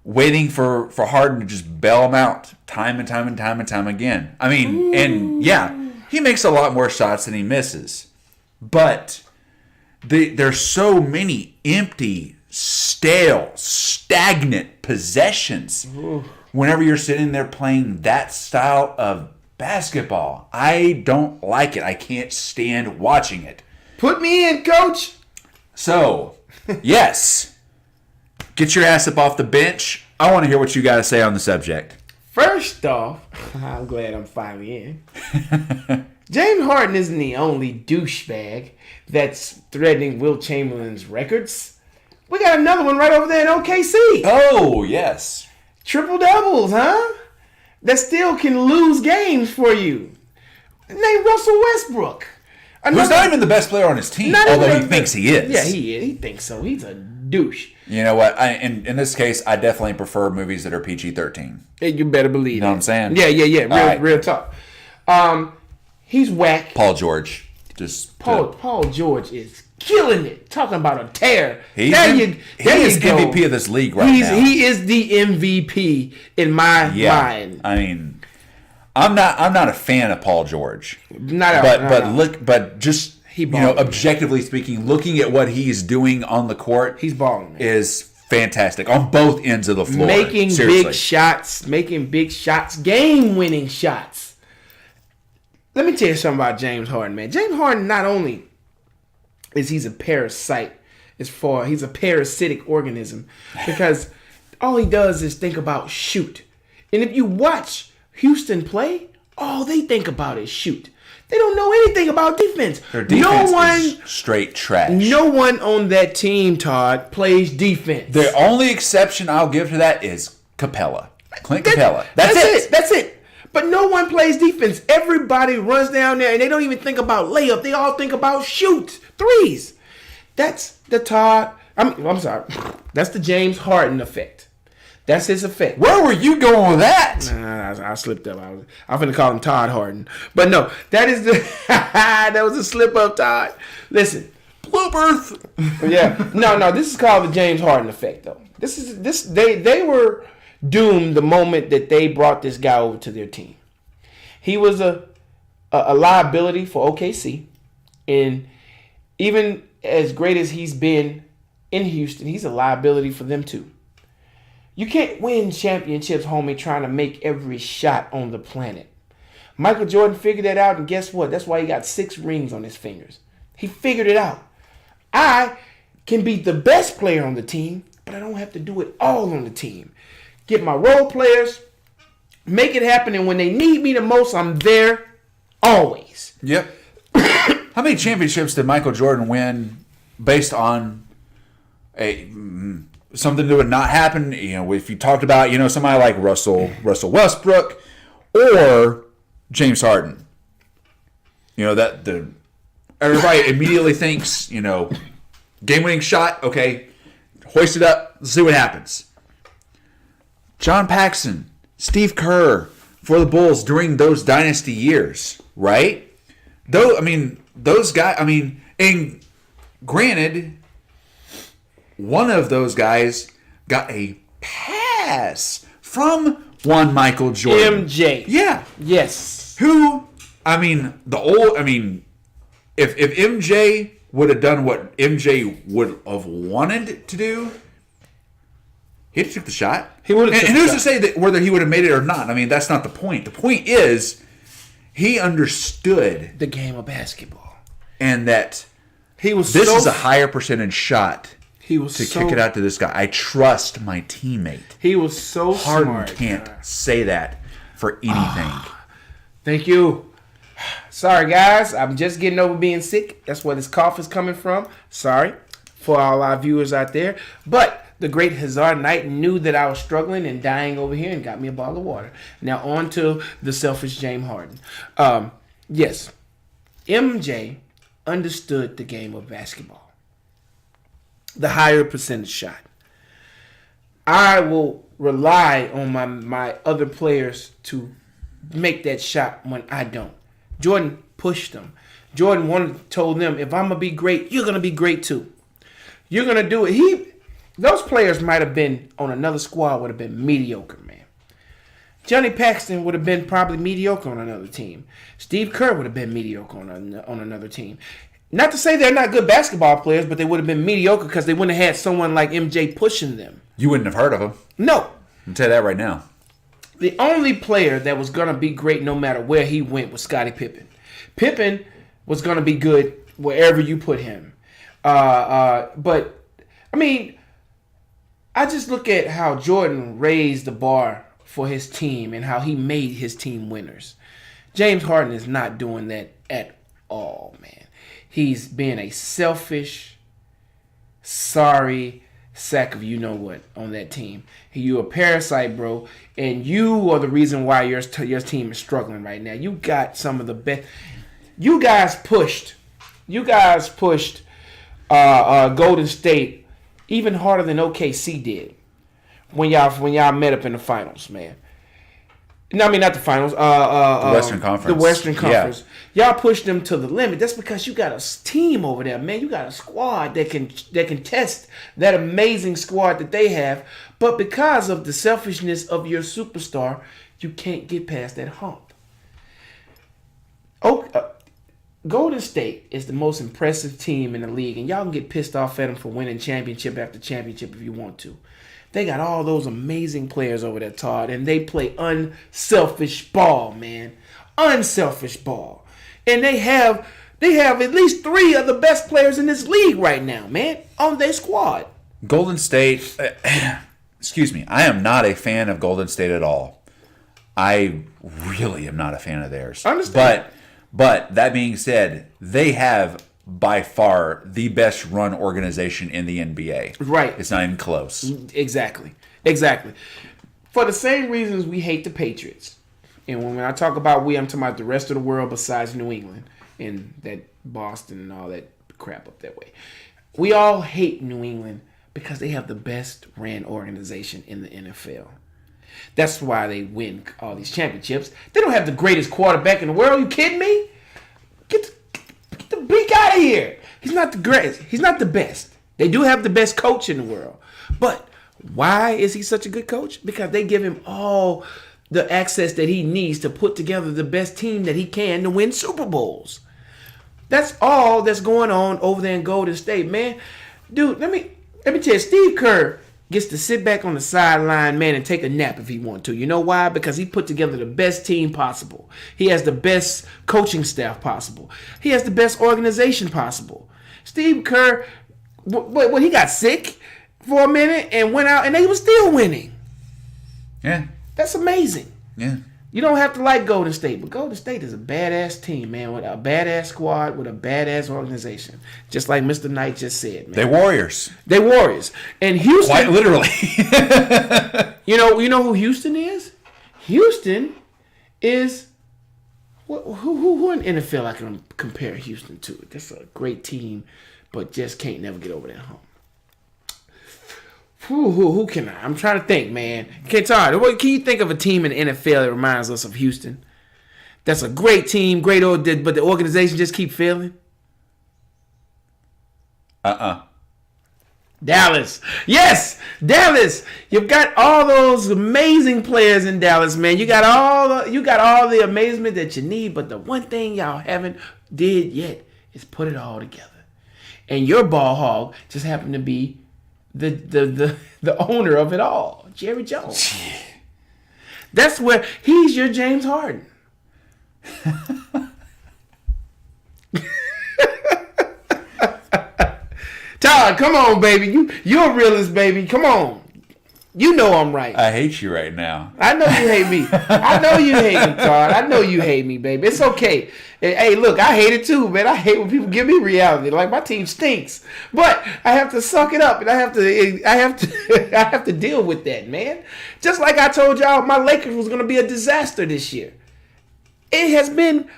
waiting for Harden to just bail them out time and time and time and time again. I mean, and yeah, he makes a lot more shots than he misses, but there's so many empty, stale, stagnant possessions. Ooh. Whenever you're sitting there playing that style of basketball, I don't like it. I can't stand watching it. Put me in, coach. So, yes, get your ass up off the bench. I want to hear what you got to say on the subject. First off, I'm glad I'm finally in. James Harden isn't the only douchebag that's threatening Wilt Chamberlain's records. We got another one right over there in OKC. Oh, yes. Triple doubles, huh? That still can lose games for you. Named Russell Westbrook. Who's not even the best player on his team, although he thinks he is. Yeah, he is. He thinks so. He's a douche. You know what? In this case, I definitely prefer movies that are PG-13. You better believe You know what I'm saying? Yeah. Real talk. He's whack. Paul George. Paul George is killing it. Talking about a tear. He is MVP of this league right now. He is the MVP in my mind. I mean, I'm not a fan of Paul George. Not at all. Objectively speaking, looking at what he's doing on the court, he's balling, man. Is fantastic on both ends of the floor. Making big shots, game-winning shots. Let me tell you something about James Harden, man. James Harden not only is he's a parasite, he's a parasitic organism, because all he does is think about shoot. And if you watch Houston play, all they think about is shoot. They don't know anything about defense. Their defense is straight trash. No one on that team, Todd, plays defense. The only exception I'll give to that is Capella. Clint Capella. That's it. But no one plays defense. Everybody runs down there, and they don't even think about layup. They all think about shoot, threes. That's the Todd. I'm sorry. That's the James Harden effect. That's his effect. Where were you going with that? I slipped up. I'm finna call him Todd Harden. But no, that is that was a slip up, Todd. Listen. Bloopers. Yeah. No, this is called the James Harden effect, though. They were doomed the moment that they brought this guy over to their team. He was a liability for OKC. And even as great as he's been in Houston, he's a liability for them too. You can't win championships, homie, trying to make every shot on the planet. Michael Jordan figured that out, and guess what? That's why he got 6 rings on his fingers. He figured it out. I can be the best player on the team, but I don't have to do it all on the team. Get my role players, make it happen, and when they need me the most, I'm there always. Yep. How many championships did Michael Jordan win based on something that would not happen? If you talked about, somebody like Russell Westbrook or James Harden. Everybody immediately thinks, game-winning shot, okay, hoist it up, let's see what happens. John Paxson, Steve Kerr for the Bulls during those dynasty years, right? Those guys, and granted, one of those guys got a pass from one Michael Jordan. MJ. Yeah. Yes. If MJ would have done what MJ would have wanted to do, he'd have took the shot. He would have. And who's to say that whether he would have made it or not? That's not the point. The point is he understood the game of basketball, and that this is a higher percentage shot. He was kick it out to this guy. I trust my teammate. He was so Harden smart. Can't say that for anything. Thank you. Sorry, guys. I'm just getting over being sick. That's where this cough is coming from. Sorry for all our viewers out there. But the great Hazard Knight knew that I was struggling and dying over here and got me a bottle of water. Now on to the selfish James Harden. Yes, MJ understood the game of basketball. The higher percentage shot. I will rely on my other players to make that shot when I don't. Jordan pushed them. Jordan told them, if I'm going to be great, you're going to be great too. You're going to do it. Those players might have been on another squad, would have been mediocre, man. Johnny Paxson would have been probably mediocre on another team. Steve Kerr would have been mediocre on another team. Not to say they're not good basketball players, but they would have been mediocre because they wouldn't have had someone like MJ pushing them. You wouldn't have heard of him. No. I'll tell you that right now. The only player that was going to be great no matter where he went was Scottie Pippen. Pippen was going to be good wherever you put him. But, I just look at how Jordan raised the bar for his team and how he made his team winners. James Harden is not doing that at all, man. He's being a selfish, sorry sack of you-know-what on that team. You a parasite, bro, and you are the reason why your team is struggling right now. You got some of the best. You guys pushed Golden State even harder than OKC did when y'all met up in the finals, man. No, not the finals. The Western Conference. The Western Conference. Yeah. Y'all pushed them to the limit. That's because you got a team over there, man. You got a squad that can test that amazing squad that they have. But because of the selfishness of your superstar, you can't get past that hump. Golden State is the most impressive team in the league, and y'all can get pissed off at them for winning championship after championship if you want to. They got all those amazing players over there, Todd, and they play unselfish ball, man. Unselfish ball. And they have at least 3 of the best players in this league right now, man, on their squad. Golden State, excuse me, I am not a fan of Golden State at all. I really am not a fan of theirs. I understand. But that being said, they have by far the best run organization in the NBA. Right. It's not even close. Exactly. For the same reasons we hate the Patriots. And when I talk about I'm talking about the rest of the world besides New England and that Boston and all that crap up that way. We all hate New England because they have the best ran organization in the NFL. That's why they win all these championships. They don't have the greatest quarterback in the world. Are you kidding me? Get the beak out of here. He's not the greatest. He's not the best. They do have the best coach in the world. But why is he such a good coach? Because they give him all the access that he needs to put together the best team that he can to win Super Bowls. That's all that's going on over there in Golden State, man. Dude, let me tell you, Steve Kerr gets to sit back on the sideline, man, and take a nap if he wants to. You know why? Because he put together the best team possible. He has the best coaching staff possible. He has the best organization possible. Steve Kerr, when he got sick for a minute and went out, and they were still winning. Yeah. That's amazing. Yeah. You don't have to like Golden State, but Golden State is a badass team, man, with a badass squad, with a badass organization. Just like Mr. Knight just said, man. They're Warriors. They're Warriors. And Houston... Quite literally. You know who Houston is? Houston is... Who in NFL I can compare Houston to? That's a great team, but just can't never get over that hump. Who can I? I'm trying to think, man. Kentar, what can you think of a team in the NFL that reminds us of Houston? That's a great team, but the organization just keep failing. Dallas. Yes, Dallas. You've got all those amazing players in Dallas, man. You got all the amazement that you need, but the one thing y'all haven't did yet is put it all together. And your ball hog just happened to be the owner of it all, Jerry Jones. That's where he's your James Harden. Todd, come on, baby. You're a realist, baby. Come on. You know I'm right. I hate you right now. I know you hate me. I know you hate me, Todd. I know you hate me, baby. It's okay. Hey, look, I hate it too, man. I hate when people give me reality. Like, my team stinks, but I have to suck it up, and I have to deal with that, man. Just like I told y'all, my Lakers was gonna be a disaster this year. It has been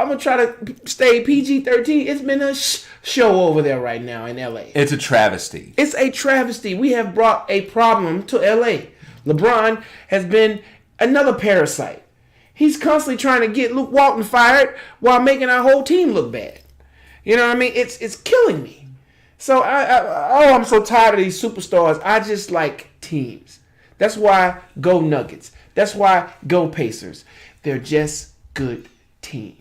I'm going to try to stay PG-13. It's been a show over there right now in L.A. It's a travesty. It's a travesty. We have brought a problem to L.A. LeBron has been another parasite. He's constantly trying to get Luke Walton fired while making our whole team look bad. You know what I mean? It's killing me. So, I'm so tired of these superstars. I just like teams. That's why go Nuggets. That's why go Pacers. They're just good teams.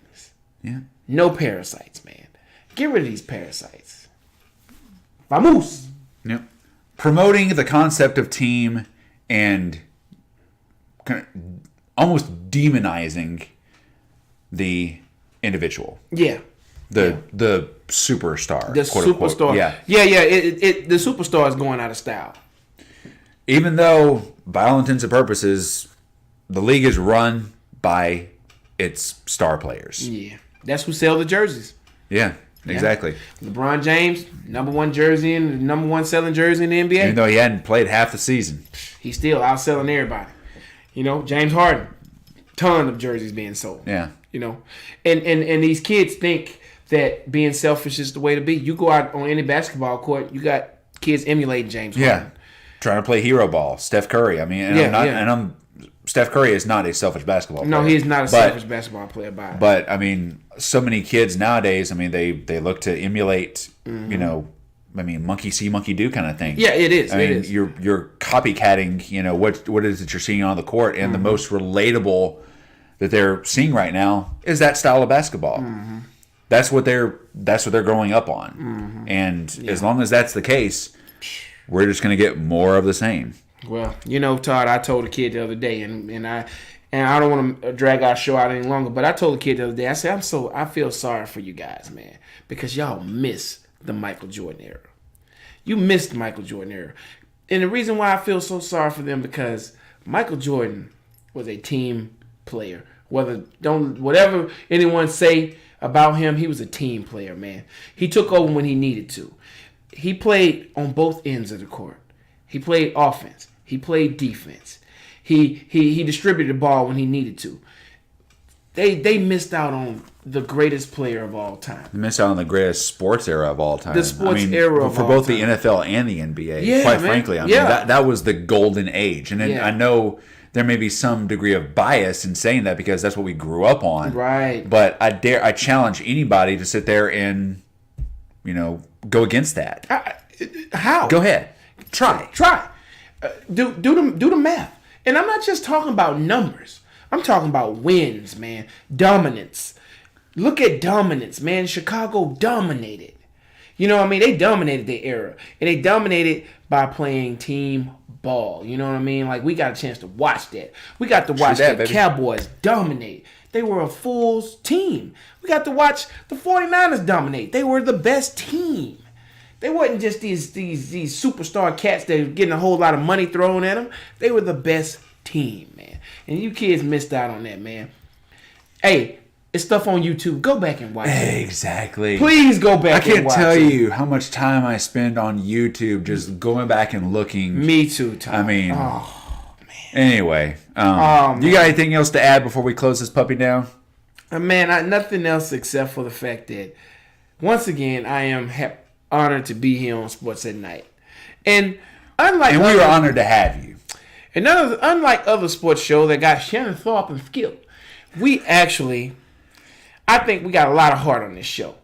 Yeah. No parasites, man. Get rid of these parasites. Vamos. Yep. Promoting the concept of team and kind of almost demonizing the individual. Yeah. The superstar. The quote superstar. Unquote. Yeah. Yeah. The superstar is going out of style. Even though, by all intents and purposes, the league is run by its star players. Yeah. That's who sell the jerseys. Yeah, exactly. LeBron James, number one jersey and number one selling jersey in the NBA. Even though he hadn't played half the season. He's still outselling everybody. You know, James Harden, ton of jerseys being sold. Yeah. You know, and these kids think that being selfish is the way to be. You go out on any basketball court, you got kids emulating James Harden. Yeah. Trying to play hero ball. Steph Curry. I mean, Steph Curry is not a selfish basketball player. No, he's not a selfish basketball player by it. But, I mean, so many kids nowadays, I mean, they look to emulate, you know, I mean, monkey see, monkey do kind of thing. Yeah, it is. I mean, you're copycatting, you know, what it is that you're seeing on the court, and the most relatable that they're seeing right now is that style of basketball. That's what they're growing up on. And as long as that's the case, we're just going to get more of the same. Well, you know, Todd, I told a kid the other day, and I don't want to drag our show out any longer, but I told a kid the other day, I said, I feel sorry for you guys, man, because y'all miss the Michael Jordan era. You missed the Michael Jordan era. And the reason why I feel so sorry for them, because Michael Jordan was a team player. Whatever anyone say about him, he was a team player, man. He took over when he needed to. He played on both ends of the court. He played offense. He played defense. He distributed the ball when he needed to. They missed out on the greatest player of all time. They missed out on the greatest sports era of all time. The sports era of for all both time. the NFL and the NBA. Yeah, quite man. frankly, I mean that was the golden age. And then I know there may be some degree of bias in saying that because that's what we grew up on. Right. But I challenge anybody to sit there and, you know, go against that. How? Go ahead. Try. Do the math. And I'm not just talking about numbers. I'm talking about wins, man. Dominance. Look at dominance, man. Chicago dominated. You know what I mean? They dominated their era. And they dominated by playing team ball. You know what I mean? Like, we got a chance to watch that. We got to watch the Cowboys dominate. They were a full team. We got to watch the 49ers dominate. They were the best team. They wasn't just these superstar cats that were getting a whole lot of money thrown at them. They were the best team, man. And you kids missed out on that, man. Hey, it's stuff on YouTube. Go back and watch it. Exactly. Please go back and watch it. I can't tell you how much time I spend on YouTube just going back and looking. Me too, Tom. I mean, oh, man. Anyway, you got anything else to add before we close this puppy down? Man, nothing else except for the fact that, once again, I am honored to be here on Sports at Night. And we were honored to have you. And unlike other sports shows that got Shannon Thorpe and Skip, I think we got a lot of heart on this show.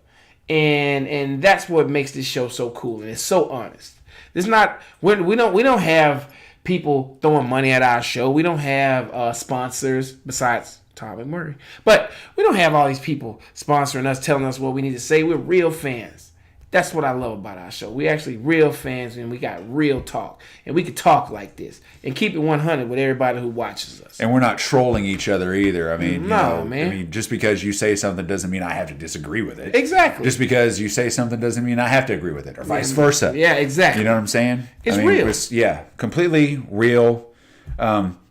And that's what makes this show so cool. And it's so honest. It's not, we don't have people throwing money at our show. We don't have sponsors besides Tom and Murray. But we don't have all these people sponsoring us, telling us what we need to say. We're real fans. That's what I love about our show. We actually real fans, and we got real talk. And we can talk like this and keep it 100 with everybody who watches us. And we're not trolling each other either. I mean, man. I mean, just because you say something doesn't mean I have to disagree with it. Exactly. Just because you say something doesn't mean I have to agree with it, or vice versa. Yeah, exactly. You know what I'm saying? It's real. Completely real.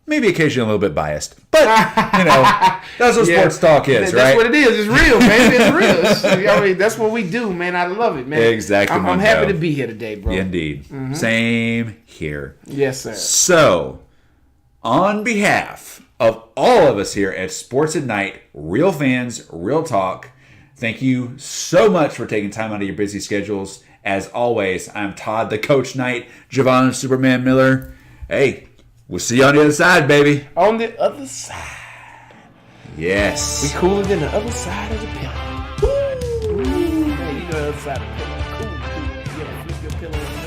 Maybe occasionally a little bit biased, but that's what sports talk is, right? That's what it is. It's real, man. It's real. I mean, that's what we do, man. I love it, man. Exactly. I'm happy to be here today, bro. Indeed. Mm-hmm. Same here. Yes, sir. So, on behalf of all of us here at Sports at Night, real fans, real talk, thank you so much for taking time out of your busy schedules. As always, I'm Todd, the Coach Knight, Javon, Superman Miller. Hey. We'll see you on the other side, baby. On the other side. Yes. We cooler than the other side of the pillow. Woo! Hey, you know the other side of the pillow. Cool. Yeah, flip your pillow.